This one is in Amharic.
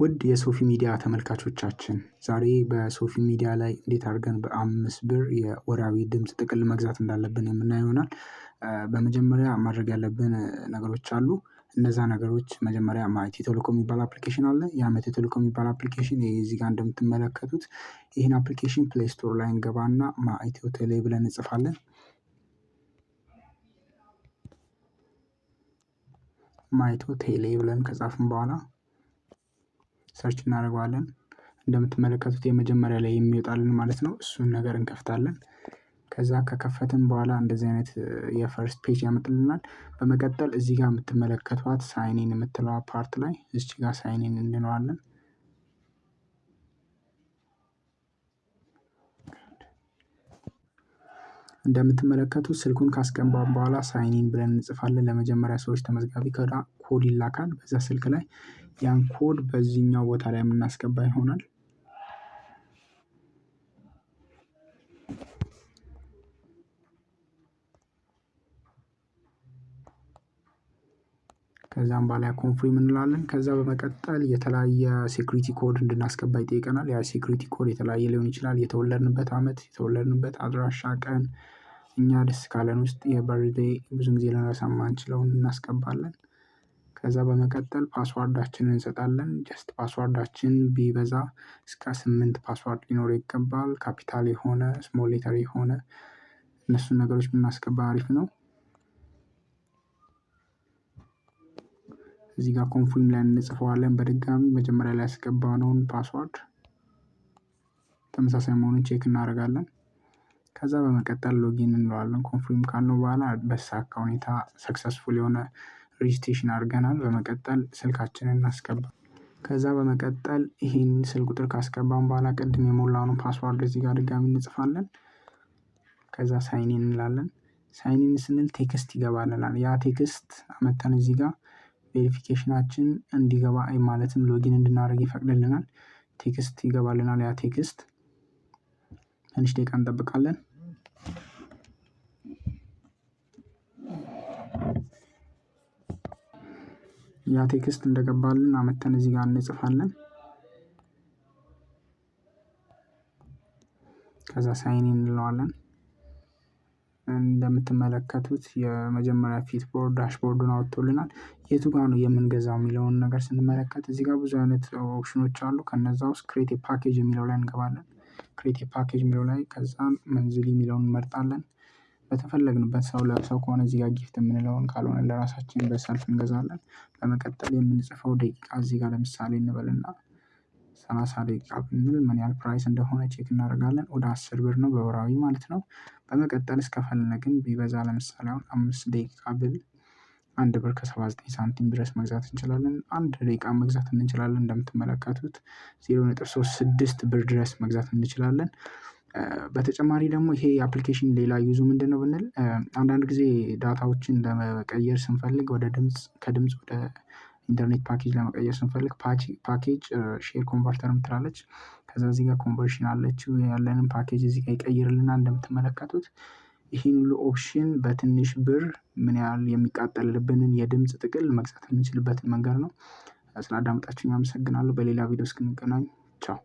ውድ የሶፊ ሚዲያ ተመልካቾቻችን ዛሬ በሶፊ ሚዲያ ላይ እንዴት አድርገን በ5 ብር የወርሃዊ ድምጽ ጥቅል መግዛት እንዳለብን የምናየው ይሆናል። በመጀመሪያ ማድረግ ያለብን ነገሮች አሉ። እነዛ ነገሮች መጀመሪያ ኢትዮ ቴሌኮም የሚባል አፕሊኬሽን አለ። ያ ኢትዮ ቴሌኮም የሚባል አፕሊኬሽን እዚህ ጋር እንደምትመለከቱት ይህን አፕሊኬሽን ፕሌይ ስቶር ላይ እንገባና ኢትዮ ቴሌ ብለን እንጽፋለን። ኢትዮ ቴሌ ብለን ከጻፍን በኋላ ሰርች እናደርገዋለን። እንደምትመለከቱት የመጀመሪያ ላይ የሚወጣልን ማለት ነው። እሱን ነገር እንከፍታለን። ከዛ ከከፈትን በኋላ እንደዚህ አይነት የፈርስት ፔጅ ያመጣልናል። በመቀጠል እዚህ ጋር የምትመለከቷት ሳይን ኢን የምትለዋ ፓርት ላይ እዚህ ጋር ሳይን ኢን እንለዋለን። እንደምትመለከቱት ስልኩን ካስገባን በኋላ ሳይን ኢን ብለን እንጽፋለን። ለመጀመሪያ ሰዎች ተመዝጋቢ ኮድ ይላካል በዛ ስልክ ላይ ያን ኮድ በዚህኛው ቦታ ላይ የምናስገባ ይሆናል። ከዛም በኋላ ኮንፊርም እንላለን። ከዛ በመቀጠል የተለያየ ሴኩሪቲ ኮድ እንድናስገባ ይጠይቀናል። ያ ሴኩሪቲ ኮድ የተለያየ ሊሆን ይችላል። የተወለድንበት አመት፣ የተወለድንበት አድራሻ፣ ቀን እኛ ደስ ካለን ውስጥ የበርዝዴይ ብዙ ጊዜ ልንረሳ የማንችለውን እናስገባለን። ከዛ በመቀጠል ፓስዋርዳችንን እንሰጣለን። ጀስት ፓስዋርዳችን ቢበዛ እስከ 8 ፓስዋርድ ሊኖረው ይገባል። ካፒታል የሆነ ስሞል ሌተር የሆነ እነሱን ነገሮች ብናስገባ አሪፍ ነው። እዚህ ጋር ኮንፊርም ላይ እንጽፈዋለን። በድጋሚ መጀመሪያ ላይ ያስገባነውን ፓስዋርድ ተመሳሳይ መሆኑን ቼክ እናደርጋለን። ከዛ በመቀጠል ሎጊን እንለዋለን። ኮንፊርም ካልነው በኋላ በተሳካ ሁኔታ ሰክሰስፉል የሆነ ሬጅስትሬሽን አድርገናል። በመቀጠል ስልካችንን እናስገባ። ከዛ በመቀጠል ይሄን ስልክ ቁጥር ካስገባን በኋላ ቅድም የሞላውን ፓስዋርድ እዚህ ጋር ድጋሚ እንጽፋለን። ከዛ ሳይን ኢን እንላለን። ሳይን ኢን ስንል ቴክስት ይገባልናል። ያ ቴክስት አመተን እዚህ ጋር ቬሪፊኬሽናችን እንዲገባ ማለትም ሎጊን እንድናደርግ ይፈቅድልናል። ቴክስት ይገባልናል። ያ ቴክስት ትንሽ ደቂቃ እንጠብቃለን። ያ ቴክስት እንደገባልን አመተን እዚህ ጋር እንጽፋለን። ከዛ ሳይን ኢን እንለዋለን። እንደምትመለከቱት የመጀመሪያ ፊት ቦርድ ዳሽቦርዱን አወጥቶልናል። የቱ ጋር ነው የምንገዛው የሚለውን ነገር ስንመለከት እዚህ ጋር ብዙ አይነት ኦፕሽኖች አሉ። ከነዛ ውስጥ ክሬት ኤ ፓኬጅ የሚለው ላይ እንገባለን። ክሬት ኤ ፓኬጅ የሚለው ላይ ከዛም መንዝሊ የሚለውን እንመርጣለን። በተፈለግንበት ሰው ለሰው ከሆነ እዚህ ጋር ጊፍት የምንለውን ካልሆነ ለራሳችን በሰልፍ እንገዛለን። በመቀጠል የምንጽፈው ደቂቃ እዚህ ጋር ለምሳሌ እንበልና 30 ደቂቃ ብንል ምን ያህል ፕራይስ እንደሆነ ቼክ እናደርጋለን። ወደ 10 ብር ነው በወራዊ ማለት ነው። በመቀጠል እስከፈለግን ቢበዛ ለምሳሌ አሁን 5 ደቂቃ ብል 1 ብር ከ79 ሳንቲም ድረስ መግዛት እንችላለን። 1 ደቂቃ መግዛት እንችላለን። እንደምትመለከቱት 0.36 ብር ድረስ መግዛት እንችላለን። በተጨማሪ ደግሞ ይሄ አፕሊኬሽን ሌላ ዩዙ ምንድነው ብንል አንዳንድ ጊዜ ዳታዎችን ለመቀየር ስንፈልግ ወደ ከድምጽ ወደ ኢንተርኔት ፓኬጅ ለመቀየር ስንፈልግ ፓኬጅ ሼር ኮንቨርተር ምትላለች። ከዛ እዚህ ጋር ኮንቨርሽን አለችው ያለንን ፓኬጅ እዚህ ጋር ይቀይርልናል። እንደምትመለከቱት ይህን ሁሉ ኦፕሽን በትንሽ ብር ምን ያህል የሚቃጠልብንን የድምጽ ጥቅል መግዛት የምንችልበትን መንገድ ነው። ስላዳመጣችሁኝ አመሰግናለሁ። በሌላ ቪዲዮ እስክንገናኝ ቻው።